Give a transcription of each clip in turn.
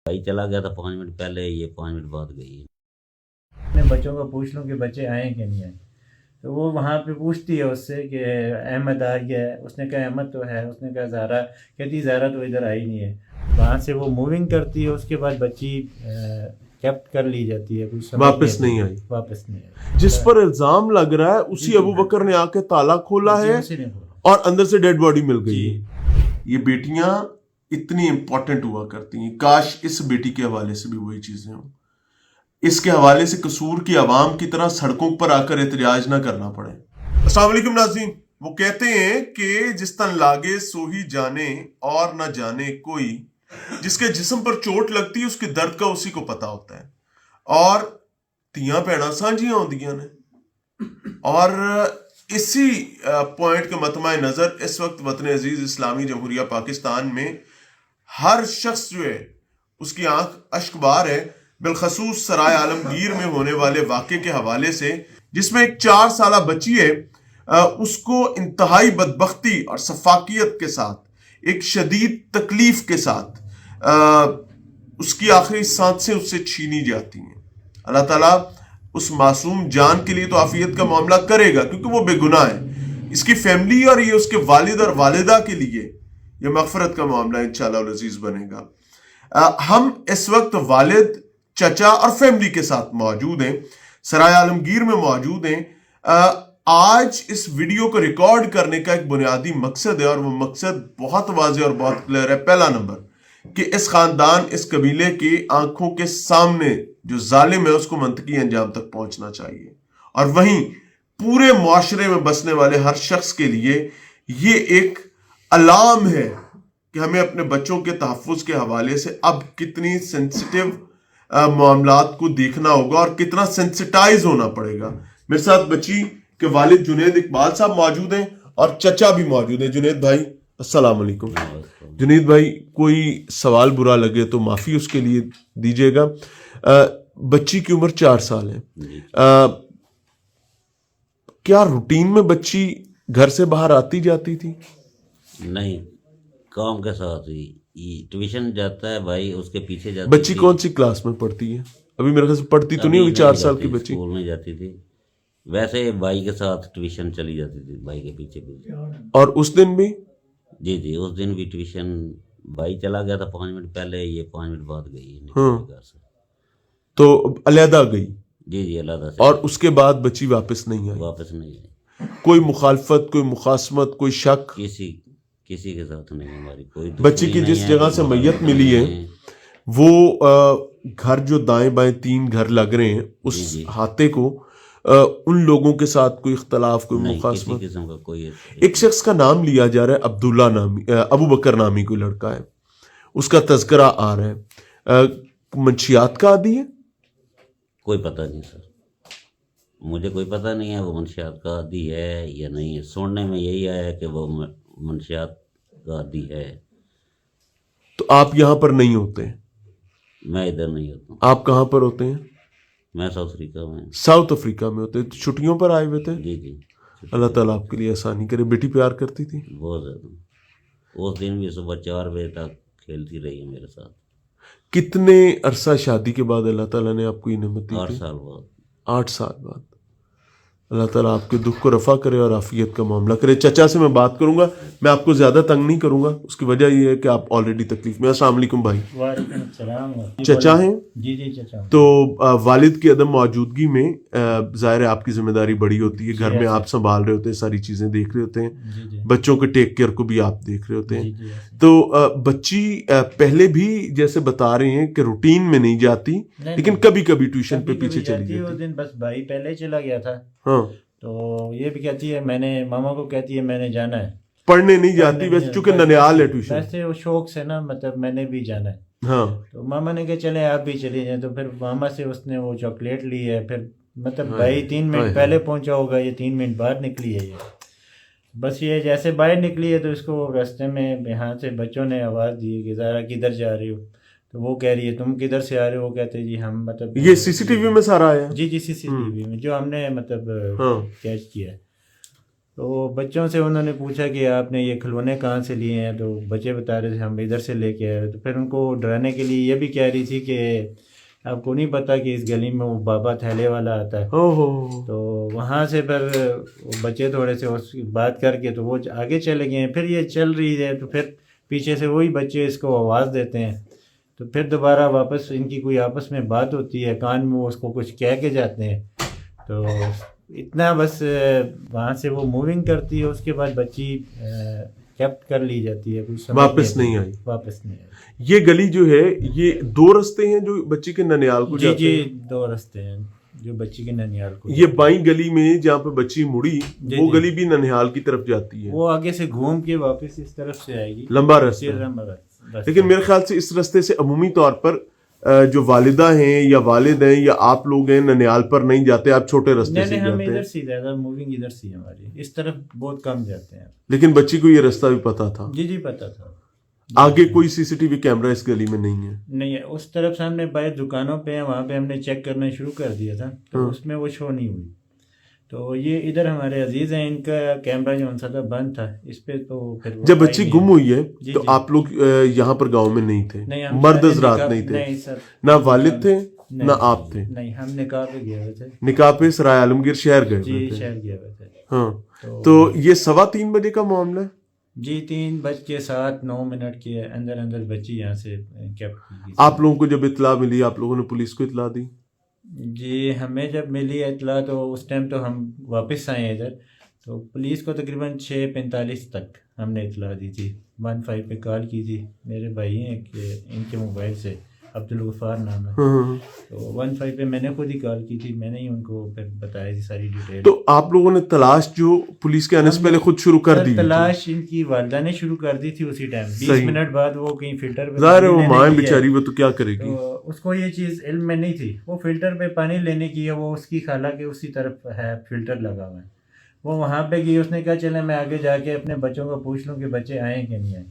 بھائی چلا گیا تھا 5 منٹ پہلے، یہ 5 منٹ بعد گئی۔ میں بچوں کو پوچھ لوں کہ بچے آئے کہ نہیں آئے، تو وہ وہاں پہ پوچھتی ہے اس سے کہ احمد آ گیا ہے، اس نے کہا احمد تو ہے، اس نے کہا زہرا، کہتی زہرا تو ادھر آئی نہیں ہے۔ وہاں سے وہ موونگ کرتی ہے، اس کے بعد بچی کیپٹ کر لی جاتی ہے، واپس نہیں آئی۔ جس پر الزام لگ رہا ہے اسی ابو بکر نے آ کے تالا کھولا ہے اور اندر سے ڈیڈ باڈی مل گئی ہے۔ یہ بیٹیاں اتنی امپورٹنٹ ہوا کرتی ہیں، کاش اس بیٹی کے حوالے سے بھی وہی چیزیں ہوں، اس کے حوالے سے قصور کی عوام کی طرح سڑکوں پر آ کر احتجاج نہ کرنا پڑے۔ السلام علیکم ناظرین، وہ کہتے ہیں کہ جس تن لاگے سو ہی جانے اور نہ جانے کوئی، جس کے جسم پر چوٹ لگتی ہے اس کے درد کا اسی کو پتا ہوتا ہے، اور تیاں بھیڑاں سانجیاں ہوندیاں نے۔ اور اسی پوائنٹ کے مطمع نظر اس وقت وطن عزیز اسلامی جمہوریہ پاکستان میں ہر شخص جو ہے اس کی آنکھ اشک بار ہے، بالخصوص سرائے عالمگیر میں ہونے والے واقعے کے حوالے سے، جس میں ایک 4 سالہ بچی ہے، اس کو انتہائی بدبختی اور سفاکیت کے ساتھ، ایک شدید تکلیف کے ساتھ اس کی آخری سانسیں اس سے چھینی جاتی ہیں۔ اللہ تعالیٰ اس معصوم جان کے لیے تو عافیت کا معاملہ کرے گا کیونکہ وہ بے گناہ ہے، اس کی فیملی اور یہ اس کے والد اور والدہ کے لیے یہ مغفرت کا معاملہ انشاءاللہ العزیز بنے گا۔ ہم اس وقت والد، چچا اور فیملی کے ساتھ موجود ہیں، سرائے عالمگیر میں موجود ہیں۔ آج اس ویڈیو کو ریکارڈ کرنے کا ایک بنیادی مقصد ہے، اور وہ مقصد بہت واضح اور بہت کلیئر ہے۔ پہلا نمبر کہ اس خاندان، اس قبیلے کی آنکھوں کے سامنے جو ظالم ہے اس کو منطقی انجام تک پہنچنا چاہیے، اور وہیں پورے معاشرے میں بسنے والے ہر شخص کے لیے یہ ایک الارم ہے کہ ہمیں اپنے بچوں کے تحفظ کے حوالے سے اب کتنی سینسیٹیو معاملات کو دیکھنا ہوگا اور کتنا سینسیٹائز ہونا پڑے گا۔ میرے ساتھ بچی کے والد جنید اقبال صاحب موجود ہیں اور چچا بھی موجود ہیں۔ جنید بھائی السلام علیکم۔ جنید بھائی، کوئی سوال برا لگے تو معافی اس کے لیے دیجیے گا۔ بچی کی عمر 4 سال ہے، کیا روٹین میں بچی گھر سے باہر آتی جاتی تھی؟ نہیں، کام کے ساتھ ہی ٹیوشن جاتا ہے بھائی، اس کے پیچھے جاتی بچی کون سی کلاس میں پڑھتی ہے؟ ابھی میرے خیال سے پڑھتی تو نہیں ہوگی 4 سال کی بچی۔ اسکول میں جاتی تھی، ویسے بھائی کے ساتھ ٹیوشن چلی جاتی تھی، بھائی کے پیچھے پیچھے۔ اور اس دن بھی؟ جی اس دن بھی ٹیوشن، بھائی چلا گیا تھا 5 منٹ پہلے، یہ 5 منٹ بعد گئی گھر سے۔ تو علیحدہ گئی؟ جی علیحدہ سے۔ اور اس کے بعد بچی واپس نہیں آئی؟ واپس نہیں آئی۔ کوئی مخالفت، کوئی مخاصمت، کوئی شک؟ کسی کے ساتھ نہیں ہماری کوئی۔ بچی کی جس جگہ سے میت ملی ہے وہ گھر جو دائیں بائیں 3 گھر لگ رہے ہیں، اس ہاتھے کو ان لوگوں کے ساتھ کوئی اختلاف، کوئی مخاصمت؟ کسی قسم کا کوئی۔ ایک شخص کا نام لیا جا رہا ہے، عبداللہ نامی، ابو بکر نامی کوئی لڑکا ہے، اس کا تذکرہ آ رہا ہے، منشیات کا عادی ہے؟ کوئی پتہ نہیں سر، مجھے کوئی پتہ نہیں ہے وہ منشیات کا عادی ہے یا نہیں ہے۔ سننے میں یہی آیا ہے کہ وہ منشیات کا عادی ہے۔ تو آپ یہاں پر نہیں ہوتے؟ میں ادھر نہیں ہوتا ہوں۔ آپ کہاں پر ہوتے ہیں؟ میں ساؤتھ افریقہ میں۔ ساؤتھ افریقہ میں ہوتے ہیں؟ چھٹیوں پر آئے ہوئے تھے؟ جی۔ اللہ تعالیٰ آپ کے لیے آسانی کرے۔ بیٹی پیار کرتی تھی؟ بہت زیادہ، اس دن بھی صبح 4 بجے تک کھیلتی رہی ہے میرے ساتھ۔ کتنے عرصہ شادی کے بعد اللہ تعالیٰ نے آپ کو یہ نعمت دی تھی؟ 8 سال بعد۔ 8 سال بعد۔ اللہ تعالیٰ آپ کے دکھ کو رفع کرے اور عافیت کا معاملہ کرے۔ چچا سے میں بات کروں گا، میں آپ کو زیادہ تنگ نہیں کروں گا، اس کی وجہ یہ ہے کہ آپ آلریڈی تکلیف میں۔ السلام علیکم بھائی۔ وعلیکم السلام۔ چچا ہیں؟ جی چچا۔ تو والد کی عدم موجودگی میں ظاہر ہے آپ کی ذمہ داری بڑی ہوتی ہے، گھر میں آپ سنبھال رہے ہوتے ہیں، ساری چیزیں دیکھ رہے ہوتے ہیں، بچوں کے ٹیک کیئر کو بھی آپ دیکھ رہے ہوتے ہیں۔ تو بچی پہلے بھی جیسے بتا رہے ہیں کہ روٹین میں نہیں جاتی، لیکن کبھی کبھی ٹیوشن پہ پیچھے چلی جاتی ہے۔ اس دن بس بھائی پہلے چلا گیا تھا، ہاں، تو یہ بھی کہتی ہے میں نے، ماما کو کہتی ہے میں نے جانا ہے، پڑھنے نہیں جاتی ویسے، چونکہ ننیال ہے ٹیوشن، ویسے وہ شوق سے نا، مطلب میں نے بھی جانا ہے۔ ہاں، تو ماما نے کہا چلے آپ بھی چلے جائیں، تو پھر ماما سے اس نے وہ چاکلیٹ لی ہے، پھر مطلب بھائی 3 منٹ پہلے پہنچا ہوگا، یہ 3 منٹ بعد نکلی ہے یہ۔ بس یہ جیسے باہر نکلی ہے تو اس کو راستے میں یہاں سے بچوں نے آواز دی کہ زہرا کدھر جا رہی ہو، تو وہ کہہ رہی ہے تم کدھر سے آ رہے ہو، وہ کہتے جی ہم مطلب یہ CCTV میں سارا آیا؟ جی CCTV میں جو ہم نے مطلب کیچ کیا ہے۔ تو بچوں سے انہوں نے پوچھا کہ آپ نے یہ کھلونے کہاں سے لیے ہیں، تو بچے بتا رہے تھے ہم ادھر سے لے کے آئے. تو پھر ان کو ڈرانے کے لیے یہ بھی کہہ رہی تھی کہ آپ کو نہیں پتا کہ اس گلی میں وہ بابا تھیلے والا آتا ہے. تو وہاں سے پھر بچے تھوڑے سے اس کی بات کر کے تو وہ آگے چلے گئے ہیں. پھر یہ چل رہی ہے تو پھر پیچھے سے وہی بچے اس کو آواز دیتے ہیں، تو پھر دوبارہ واپس ان کی کوئی آپس میں بات ہوتی ہے، کان میں وہ اس کو کچھ کہہ کے جاتے ہیں. تو اتنا بس وہاں سے وہ موونگ کرتی ہے. اس کے بعد بچی کیپٹ کر لی جاتی ہے، واپس نہیں آئی. یہ گلی جو ہے یہ 2 رستے ہیں جو بچی کے ننیال کو جاتے ہیں. جی 2 رستے ہیں جو بچی کے ننیال کو. یہ بائیں گلی میں جہاں پہ بچی مڑی وہ گلی بھی ننیال کی طرف جاتی ہے. وہ آگے سے گھوم کے واپس اس طرف سے آئے گی، لمبا رستہ. لیکن میرے خیال سے اس رستے سے عمومی طور پر جو والدہ ہیں یا والد ہیں یا آپ لوگ ہیں ننیال پر نہیں جاتے، آپ چھوٹے رستے سے ہم جاتے ہیں. ادھر سے زیادہ موونگ ادھر سے ہماری اس طرف بہت کم جاتے ہیں. لیکن بچی کو یہ رستہ بھی پتا تھا؟ جی پتا تھا. آگے کوئی سی سی ٹی وی کیمرہ اس گلی میں نہیں ہے؟ نہیں ہے. اس طرف سامنے باہر دکانوں پہ ہیں، وہاں پہ ہم نے چیک کرنا شروع کر دیا تھا تو اس میں وہ شو نہیں ہوئی. تو یہ ادھر ہمارے عزیز ہیں، ان کا کیمرہ جو ان تھا بند تھا اس پہ. تو پھر جب بچی گم ہوئی ہے تو آپ لوگ یہاں پر گاؤں میں نہیں تھے؟ مرد حضرات نہیں تھے؟ نہ والد تھے نہ آپ تھے؟ نہیں، ہم نکاح پہ گئے ہوئے تھے. نکاح پہ سرائے عالمگیر شہر گئے؟ جی شہر گئے ہوئے تھے. ہاں. تو یہ 3:15 بجے کا معاملہ ہے؟ جی 3:07 کے اندر بچی یہاں سے کیپٹ کی. آپ لوگوں کو جب اطلاع ملی آپ لوگوں نے پولیس کو اطلاع دی؟ جی ہمیں جب ملی اطلاع تو اس ٹائم تو ہم واپس آئے ادھر، تو پولیس کو تقریباً 6:45 تک ہم نے اطلاع دی تھی. 15 پہ کال کی تھی. میرے بھائی ہیں کہ ان کے موبائل سے، عبدالغفار نام ہے، تو 15 پہ میں نے خود ہی کال کی تھی. میں نے ہی ان کو پھر بتائی تھی ساری ڈیٹیل. تو آپ لوگوں نے تلاش جو پولیس کے آنے سے پہلے خود شروع کر دی؟ تلاش ان کی والدہ نے شروع کر دی تھی اسی ٹائم. 20 منٹ بعد وہ کہیں فلٹر پہ، ظاہر ہے وہ ماں بیچاری وہ تو کیا کرے گی، تو اس کو یہ چیز علم میں نہیں تھی. وہ فلٹر پہ پانی لینے کی ہے، وہ اس کی خالہ کے اسی طرف ہے فلٹر لگا ہوا ہے. وہ وہاں پہ گئی، اس نے کہا چلے میں آگے جا کے اپنے بچوں کو پوچھ لوں کہ بچے آئے کہ نہیں آئے.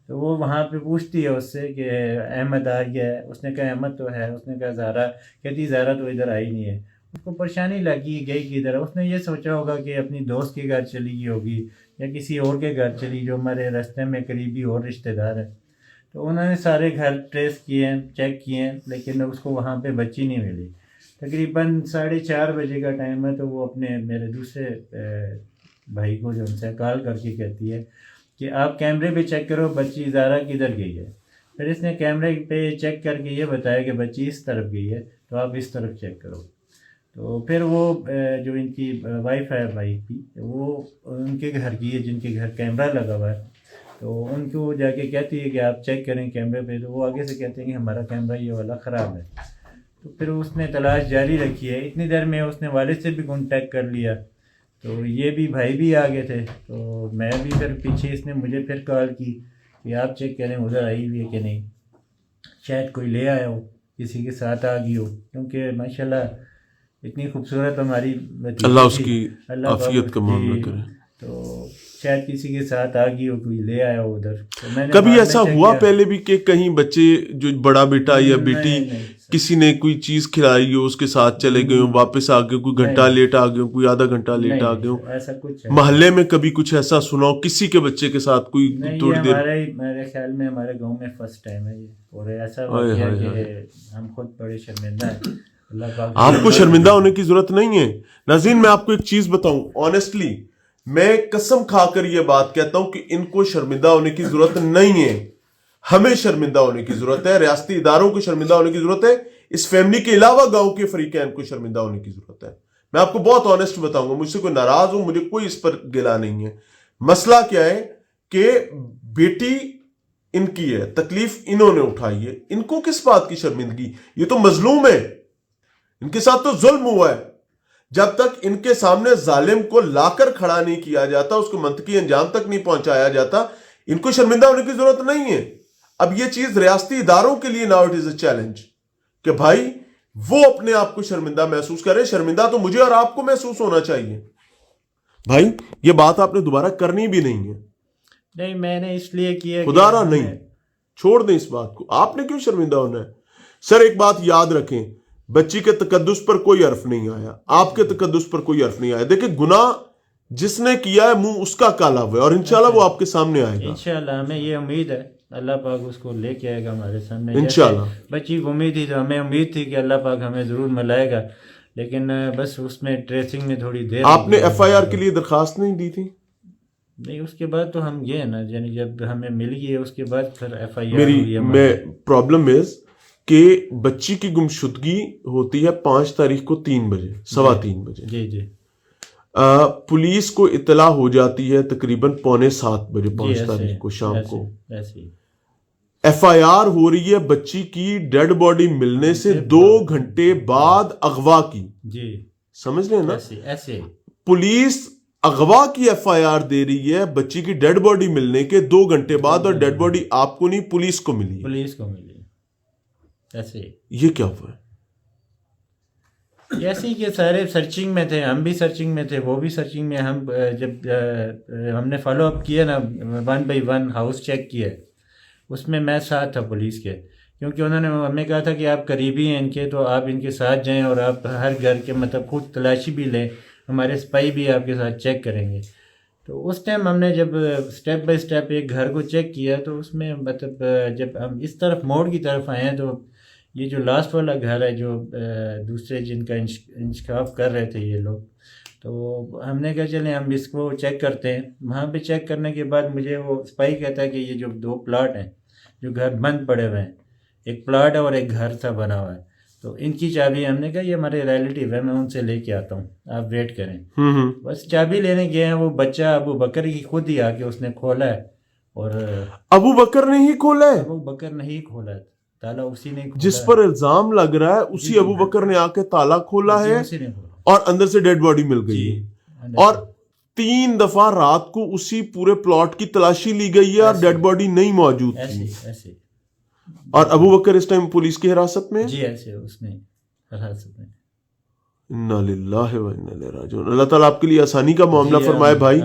تو وہ وہاں پہ پوچھتی ہے اس سے کہ احمد آ گیا ہے. اس نے کہا احمد تو ہے. اس نے کہا زہرا، کہتی زہرا تو ادھر آئی نہیں ہے. اس کو پریشانی لگی گئی کدھر. اس نے یہ سوچا ہوگا کہ اپنی دوست کے گھر چلی گئی ہوگی یا کسی اور کے گھر چلی جو ہمارے راستے میں قریبی اور رشتہ دار ہیں. تو انہوں نے سارے گھر ٹریس کیے ہیں، چیک کیے ہیں، لیکن اس کو وہاں پہ بچی نہیں ملی. تقریباً 4:30 بجے کا ٹائم ہے. تو وہ اپنے میرے دوسرے بھائی کو جو ان سے کال کر کے کہتی ہے کہ آپ کیمرے پہ چیک کرو بچی زہرا کدھر گئی ہے. پھر اس نے کیمرے پہ چیک کر کے یہ بتایا کہ بچی اس طرف گئی ہے، تو آپ اس طرف چیک کرو. تو پھر وہ جو ان کی وائف ہے بھائی کی، وہ ان کے گھر کی ہے جن کے گھر کیمرہ لگا ہوا ہے. تو ان کو جا کے کہتی ہے کہ آپ چیک کریں کیمرے پہ. تو وہ آگے سے کہتے ہیں کہ ہمارا کیمرہ یہ والا خراب ہے. تو پھر اس نے تلاش جاری رکھی ہے. اتنی دیر میں اس نے والد سے بھی کانٹیکٹ کر لیا. تو یہ بھی بھائی بھی آ گئے تھے. تو میں بھی پھر پیچھے، اس نے مجھے پھر کال کی کہ آپ چیک کریں ادھر آئی ہوئی ہے کہ نہیں، شاید کوئی لے آیا ہو، کسی کے ساتھ آ گئی ہو، کیونکہ ماشاءاللہ اتنی خوبصورت ہماری اللہ اس کی عافیت کا معاملہ کرے. تو شاید کسی کے ساتھ آ گئی ہو، کوئی لے آیا ہو ادھر. کبھی ایسا ہوا پہلے بھی کہ کہیں بچے جو بڑا بیٹا یا بیٹی کسی نے کوئی چیز کھلائی ہو اس کے ساتھ چلے گئے ہوں، واپس آ گئے، کوئی گھنٹہ لیٹ آ گئے، کوئی آدھا گھنٹہ لیٹ آ گئے ہوں؟ ایسا کچھ محلے میں کبھی کچھ ایسا سنا ہو کسی کے بچے کے ساتھ کوئی تھوڑی دیر؟ میرے خیال میں ہمارے گاؤں میں فرسٹ ٹائم ہے یہ، اور ایسا واقعہ کہ ہم خود بڑے شرمندہ ہیں. اللہ پاک آپ کو شرمندہ ہونے کی ضرورت نہیں ہے. ناظرین میں آپ کو ایک چیز بتاؤں، آنیسٹلی میں قسم کھا کر یہ بات کہتا ہوں کہ ان کو شرمندہ ہونے کی ضرورت نہیں ہے. ہمیں شرمندہ ہونے کی ضرورت ہے، ریاستی اداروں کو شرمندہ ہونے کی ضرورت ہے، اس فیملی کے علاوہ گاؤں کے فریقین کو شرمندہ ہونے کی ضرورت ہے. میں آپ کو بہت آنیسٹ بتاؤں گا، مجھ سے کوئی ناراض ہو، مجھے کوئی اس پر گلا نہیں ہے. مسئلہ کیا ہے کہ بیٹی ان کی ہے، تکلیف انہوں نے اٹھائی ہے، ان کو کس بات کی شرمندگی؟ یہ تو مظلوم ہے، ان کے ساتھ تو ظلم ہوا ہے. جب تک ان کے سامنے ظالم کو لا کر کھڑا نہیں کیا جاتا، اس کو منطقی انجام تک نہیں پہنچایا جاتا، ان کو شرمندہ ہونے کی ضرورت نہیں ہے. اب یہ چیز ریاستی اداروں کے لیے now it is a challenge کہ بھائی وہ اپنے آپ کو شرمندہ محسوس کرے. شرمندہ تو مجھے اور آپ کو محسوس ہونا چاہیے. بھائی یہ بات آپ نے دوبارہ کرنی بھی نہیں ہے. نہیں میں نے اس لیے کیا، خدا را نہیں، چھوڑ دیں اس بات کو. آپ نے کیوں شرمندہ ہونا ہے؟ سر ایک بات یاد رکھیں، بچی کے تقدس پر کوئی حرف نہیں آیا، آپ کے تقدس پر کوئی حرف نہیں آیا. دیکھیں گناہ جس نے کیا ہے منہ اس کا کالا ہوا ہے، اور انشاءاللہ وہ آپ کے سامنے آئے گا. انشاءاللہ ہمیں یہ امید ہے اللہ پاک اس کو لے کے آئے گا ہمارے سامنے. انشاءاللہ بچی کو امید تھی تو ہمیں امید تھی کہ اللہ پاک ہمیں ضرور ملائے گا، لیکن بس اس میں ٹریسنگ میں تھوڑی دیر. آپ نے ایف آئی آر کے لیے درخواست نہیں دی تھی؟ نہیں، اس کے بعد تو ہم گئے نا، یعنی جب ہمیں مل گئی اس کے بعد پھر ایف آئی آر میری پرابلم از کہ بچی کی گمشدگی ہوتی ہے 5 تاریخ کو 3 بجے 3:15 بجے. جی جی. پولیس کو اطلاع ہو جاتی ہے تقریباً 6:45 بجے 5 تاریخ کو شام کو. ایف آئی آر ہو رہی ہے بچی کی ڈیڈ باڈی ملنے سے 2 گھنٹے بعد اغوا کی. جی سمجھ لیں نا، ایسے پولیس اغوا کی ایف آئی آر دے رہی ہے بچی کی ڈیڈ باڈی ملنے کے 2 گھنٹے بعد، اور ڈیڈ باڈی آپ کو نہیں پولیس کو ملی. ایسے یہ کیا ہوا ہے؟ ایسے ہی کہ سارے سرچنگ میں تھے، ہم بھی سرچنگ میں تھے، وہ بھی سرچنگ میں. ہم جب ہم نے فالو اپ کیا نا 1 by 1 ہاؤس چیک کیا، اس میں میں ساتھ تھا پولیس کے، کیونکہ انہوں نے ہمیں کہا تھا کہ آپ قریبی ہیں ان کے، تو آپ ان کے ساتھ جائیں اور آپ ہر گھر کے مطلب خود تلاشی بھی لیں، ہمارے سپائی بھی آپ کے ساتھ چیک کریں گے. تو اس ٹائم ہم نے جب سٹیپ بائی سٹیپ ایک گھر کو چیک کیا، تو اس میں مطلب جب ہم اس طرف موڑ کی طرف آئے ہیں، تو یہ جو لاسٹ والا گھر ہے جو دوسرے جن کا انشکاف کر رہے تھے یہ لوگ، تو ہم نے کہا چلیں ہم اس کو چیک کرتے ہیں. وہاں پہ چیک کرنے کے بعد مجھے وہ سپائی کہتا ہے کہ یہ جو 2 پلاٹ ہیں جو گھر بند پڑے ہوئے ہیں، ایک پلاٹ ہے اور ایک گھر سا بنا ہوا ہے، تو ان کی چابی، ہم نے کہا یہ ہمارے ریلیٹیو ہے، میں ان سے لے کے آتا ہوں، آپ ویٹ کریں. بس چابی لینے گئے ہیں، وہ بچہ ابو بکر کی خود ہی آ کے اس نے کھولا ہے. اور ابو بکر نے ہی کھولا ہے؟ ابو بکر نے ہی کھولا ہے، تالا اسی نے کھولا. جس پر الزام لگ رہا ہے اسی ابو بکر نے آ کے تالا کھولا ہے اور اندر سے ڈیڈ باڈی مل گئی ہے. اور 3 دفعہ رات کو اسی پورے پلاٹ کی تلاشی لی گئی ہے اور ڈیڈ باڈی نہیں موجود تھی. ایسے. اور ابو بکر اس ٹائم پولیس کی حراست میں؟ جی ایسے اس نے حراست میں. انا للہ و انا الیہ راجعون. اللہ تعالیٰ آپ کے لیے آسانی کا معاملہ فرمائے. بھائی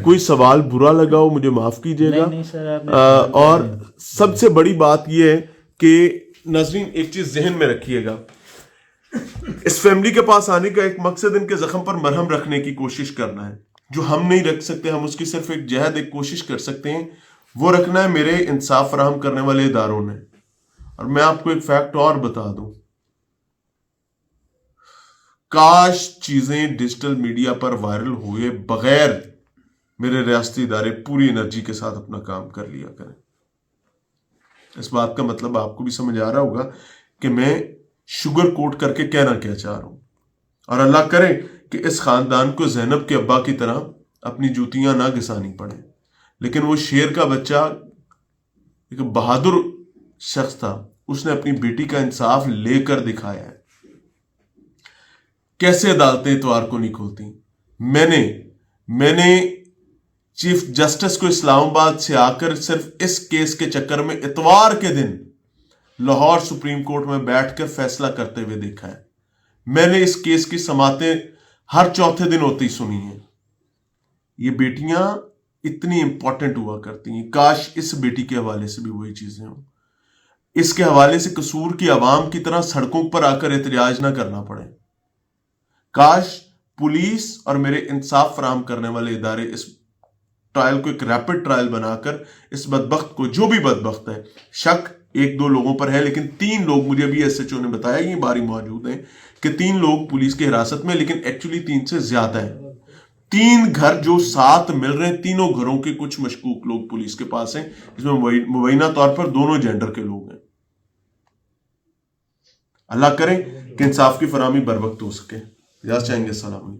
کوئی سوال برا لگا ہو مجھے معاف کیجیے گا. اور سب سے بڑی بات یہ ہے کہ ناظرین ایک چیز ذہن میں رکھیے گا، اس فیملی کے پاس آنے کا ایک مقصد ان کے زخم پر مرہم رکھنے کی کوشش کرنا ہے. جو ہم نہیں رکھ سکتے، ہم اس کی صرف ایک جہد، ایک کوشش کر سکتے ہیں، وہ رکھنا ہے میرے انصاف فراہم کرنے والے اداروں نے. اور میں آپ کو ایک فیکٹ اور بتا دوں، کاش چیزیں ڈیجیٹل میڈیا پر وائرل ہوئے بغیر میرے ریاستی ادارے پوری انرجی کے ساتھ اپنا کام کر لیا کریں. اس بات کا مطلب آپ کو بھی سمجھ آ رہا ہوگا کہ میں شوگر کوٹ کر کے کہنا کیا چاہ رہا ہوں. اور اللہ کرے کہ اس خاندان کو زینب کے ابا کی طرح اپنی جوتیاں نہ گھسانی پڑے. لیکن وہ شیر کا بچہ ایک بہادر شخص تھا، اس نے اپنی بیٹی کا انصاف لے کر دکھایا ہے. کیسے عدالتیں اتوار کو نہیں کھولتی. میں نے چیف جسٹس کو اسلام آباد سے آ کر صرف اس کیس کے چکر میں اتوار کے دن لاہور سپریم کورٹ میں بیٹھ کر فیصلہ کرتے ہوئے دیکھا ہے. میں نے اس کیس کی سماعتیں ہر چوتھے دن ہوتی سنی ہیں. یہ بیٹیاں اتنی امپورٹنٹ ہوا کرتی ہیں. کاش اس بیٹی کے حوالے سے بھی وہی چیزیں ہوں. اس کے حوالے سے قصور کی عوام کی طرح سڑکوں پر آ کر احتجاج نہ کرنا پڑے. کاش پولیس اور میرے انصاف فراہم کرنے والے ادارے اس ٹرائل کو ایک ریپڈ ٹرائل بنا کر اس بدبخت کو، جو بھی بدبخت ہے، شک 1-2 لوگوں پر ہے لیکن 3 لوگ مجھے بھی ایس ایچ او نے بتایا، یہ باری موجود ہیں کہ 3 لوگ پولیس کی حراست میں، لیکن ایکچولی 3 سے زیادہ ہیں. 3 گھر جو ساتھ مل رہے ہیں، تینوں گھروں کے کچھ مشکوک لوگ پولیس کے پاس ہیں، جس میں مبینہ طور پر دونوں جینڈر کے لوگ ہیں. اللہ کرے کہ انصاف کی فراہمی بر وقت ہو سکے. یاد چاہیں گے. السلام علیکم.